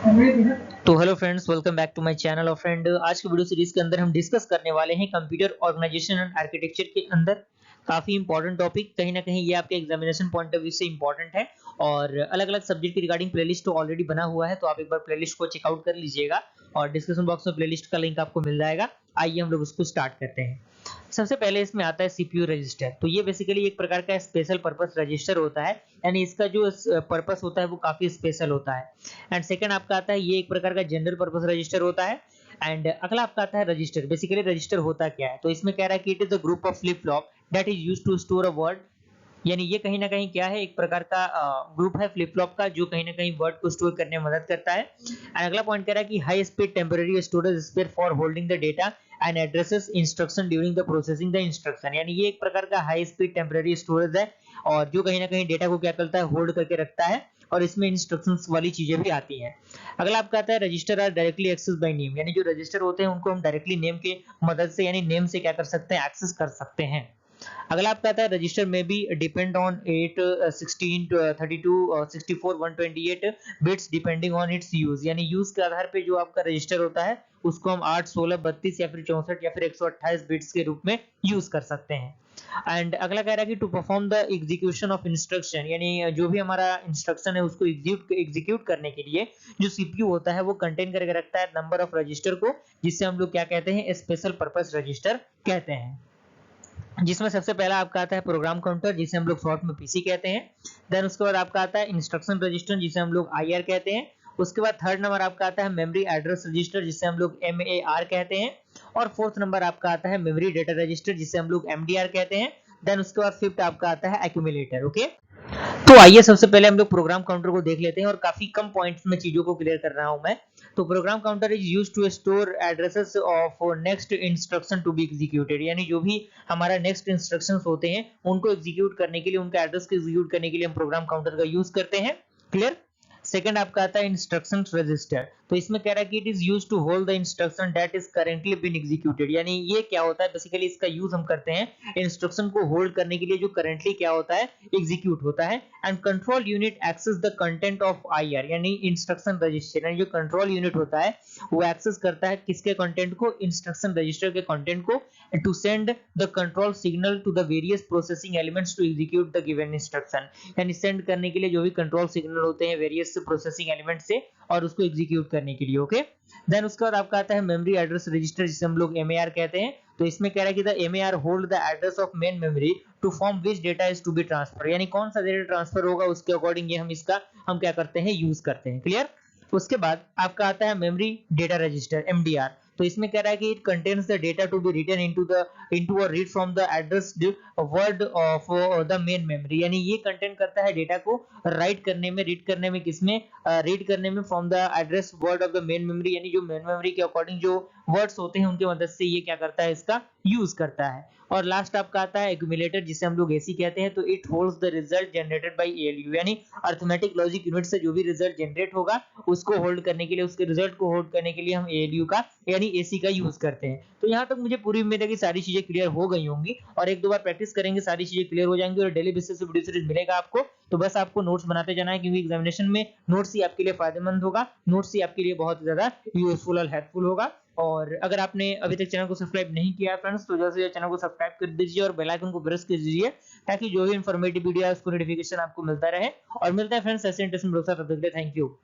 तो hello friends, welcome back to my channel. और friend, आज की वीडियो सीरीज के अंदर हम डिस्कस करने वाले हैं कंप्यूटर ऑर्गेनाइजेशन एंड आर्किटेक्चर के अंदर काफी इंपॉर्टेंट टॉपिक। कहीं ना कहीं ये आपके एग्जामिनेशन पॉइंट ऑफ व्यू से इंपॉर्टेंट है और अलग अलग सब्जेक्ट की रिगार्डिंग प्लेलिस्ट तो ऑलरेडी बना हुआ है, तो आप एक बार प्लेलिस्ट को चेकआउट कर लीजिएगा और डिस्क्रिप्शन बॉक्स में प्लेलिस्ट का लिंक आपको मिल जाएगा। आइए हम लोग उसको स्टार्ट करते हैं। सबसे पहले इसमें आता है सीपीयू रजिस्टर। तो ये बेसिकली एक प्रकार का स्पेशल पर्पस रजिस्टर होता है, यानी इसका जो पर्पस होता है वो काफी स्पेशल होता है। एंड सेकंड आपका आता है ये एक प्रकार का जनरल पर्पस रजिस्टर होता है। एंड अगला आपका आता है रजिस्टर। बेसिकली रजिस्टर होता क्या है, तो इसमें कह रहा है कि it is the group of flip flop that is used to store a word. यानी ये कहीं ना कहीं क्या है, एक प्रकार का ग्रुप है फ्लिप फ्लॉप का जो कहीं ना कहीं वर्ड को स्टोर करने में मदद करता है। एंड अगला पॉइंट कह रहा है कि high speed temporary storage space for holding the data and addresses instruction during the processing the instruction. यानी ये एक प्रकार का हाई स्पीड टेम्पररी स्टोरेज है और जो कहीं ना कहीं डेटा को क्या करता है, होल्ड करके रखता है और इसमें इंस्ट्रक्शंस वाली चीजें भी आती हैं। अगला आपका आता है register are directly access by name. यानी जो रजिस्टर होते हैं उनको हम डायरेक्टली नेम के मदद से यानी नेम से क्या कर सकते हैं, एक्सेस कर सकते हैं। अगला आपका आता है रजिस्टर में भी depend on 8 16 32 64 128 bits depending on it's use. यानी यूज के आधार पे जो आपका रजिस्टर होता है उसको हम 8 16 32 या फिर 64 या फिर 128 बिट्स के रूप में यूज कर सकते हैं। एंड अगला कह रहा है कि to perform the execution of instruction, यानी जो भी हमारा इंस्ट्रक्शन है उसको एग्जीक्यूट करने के लिए जो सीपीयू होता है वो कंटेन करके रखता है नंबर ऑफ रजिस्टर को, जिससे हम लोग क्या कहते हैं, स्पेशल पर्पस रजिस्टर कहते हैं। जिसमें सबसे पहला आपका आता है प्रोग्राम काउंटर, जिसे हम लोग शॉर्ट में पीसी कहते हैं। देन उसके बाद आपका आता है इंस्ट्रक्शन रजिस्टर, जिसे हम लोग आईआर कहते हैं। उसके बाद थर्ड नंबर आपका आता है मेमोरी एड्रेस रजिस्टर, जिसे हम लोग एमएआर कहते हैं। और फोर्थ नंबर आपका आता है मेमोरी डेटा रजिस्टर, जिसे हम लोग एमडीआर कहते हैं। देन उसके बाद फिफ्थ आपका आता है एक्यूमुलेटर। ओके, तो आइए सबसे पहले हम लोग प्रोग्राम काउंटर को देख लेते हैं और काफी कम पॉइंट्स में चीजों को क्लियर कर रहा हूं मैं। तो program counter is used to store addresses of next instruction to be executed. यानी जो भी हमारा नेक्स्ट इंस्ट्रक्शंस होते हैं उनको एग्जीक्यूट करने के लिए, उनके एड्रेस को एग्जीक्यूट करने के लिए हम प्रोग्राम काउंटर का यूज करते हैं। क्लियर। सेकंड आपका आता है इंस्ट्रक्शन रजिस्टर। तो इसमें कह रहा है कि it is used to hold the instruction that is currently been executed. यानी ये क्या होता है, बेसिकली इसका यूज हम करते हैं इंस्ट्रक्शन को होल्ड करने के लिए जो करेंटली क्या होता है, एग्जीक्यूट होता है। And control unit access the content of IR. यानी इंस्ट्रक्शन रजिस्टर, यानी जो कंट्रोल यूनिट होता है वो एक्सेस करता है किसके कंटेंट को, इंस्ट्रक्शन रजिस्टर के कंटेंट को, to send the control signal to the various processing elements to execute the given instruction. यानी सेंड करने के लिए जो भी कंट्रोल सिग्नल होते हैं वेरियस प्रोसेसिंग एलिमेंट से और उसको एग्जीक्यूट करने के लिए। ओके, देन उसके बाद आपका आता है मेमोरी एड्रेस रजिस्टर, जिसे हम लोग एमएआर कहते हैं। तो इसमें कह रहा है कि the MAR hold the address of main memory to form which data is to be transfer. यानी कौन सा डेटा ट्रांसफर होगा उसके अकॉर्डिंग ये हम क्या करते हैं, यूज करते हैं। क्लियर। उसके बाद आपका आता है मेमोरी डेटा रजिस्टर एमडीआर। तो इसमें कह रहा है कि it contains the data to be written into और read from the address word of the main memory. यानी ये कंटेंट करता है डेटा को राइट करने में, रीड करने में, किसमें, रीड करने में from the address word of the main memory. यानी जो मेन मेमोरी के अकॉर्डिंग जो वर्ड्स होते हैं उनकी मदद से ये क्या करता है, इसका यूज करता है। और लास्ट आपका आता है एक्यूमुलेटर, जिसे हम लोग एसी कहते हैं। तो it holds the result generated by ALU. यानी अरिथमेटिक लॉजिक यूनिट से जो भी रिजल्ट जनरेट होगा उसको होल्ड करने के लिए, उसके रिजल्ट को होल्ड करने के लिए हम एएलयू का यानी एसी का यूज करते हैं। तो यहाँ तक मुझे पूरी उम्मीद है कि सारी चीजें क्लियर हो गई होंगी और एक दो बार प्रैक्टिस करेंगे सारी चीजें क्लियर हो जाएंगी और डेली बेसिस पे वीडियो सीरीज मिलेगा आपको। तो बस आपको नोट्स बनाते जाना है, क्योंकि एग्जामिनेशन में नोट्स ही आपके लिए फायदेमंद होगा, नोट्स ही आपके लिए बहुत ज्यादा यूजफुल और हेल्पफुल होगा। और अगर आपने अभी तक चैनल को सब्सक्राइब नहीं किया है फ्रेंड्स, तो जल्द से जल्द चैनल को सब्सक्राइब कर दीजिए और बेल आइकन को प्रेस कर दीजिए, ताकि जो भी इंफॉर्मेटिव वीडियो है उसको नोटिफिकेशन आपको मिलता रहे। और मिलता है फ्रेंड्स ऐसे इंटरेस्टिंग वीडियो के साथ। तब तक के लिए थैंक यू।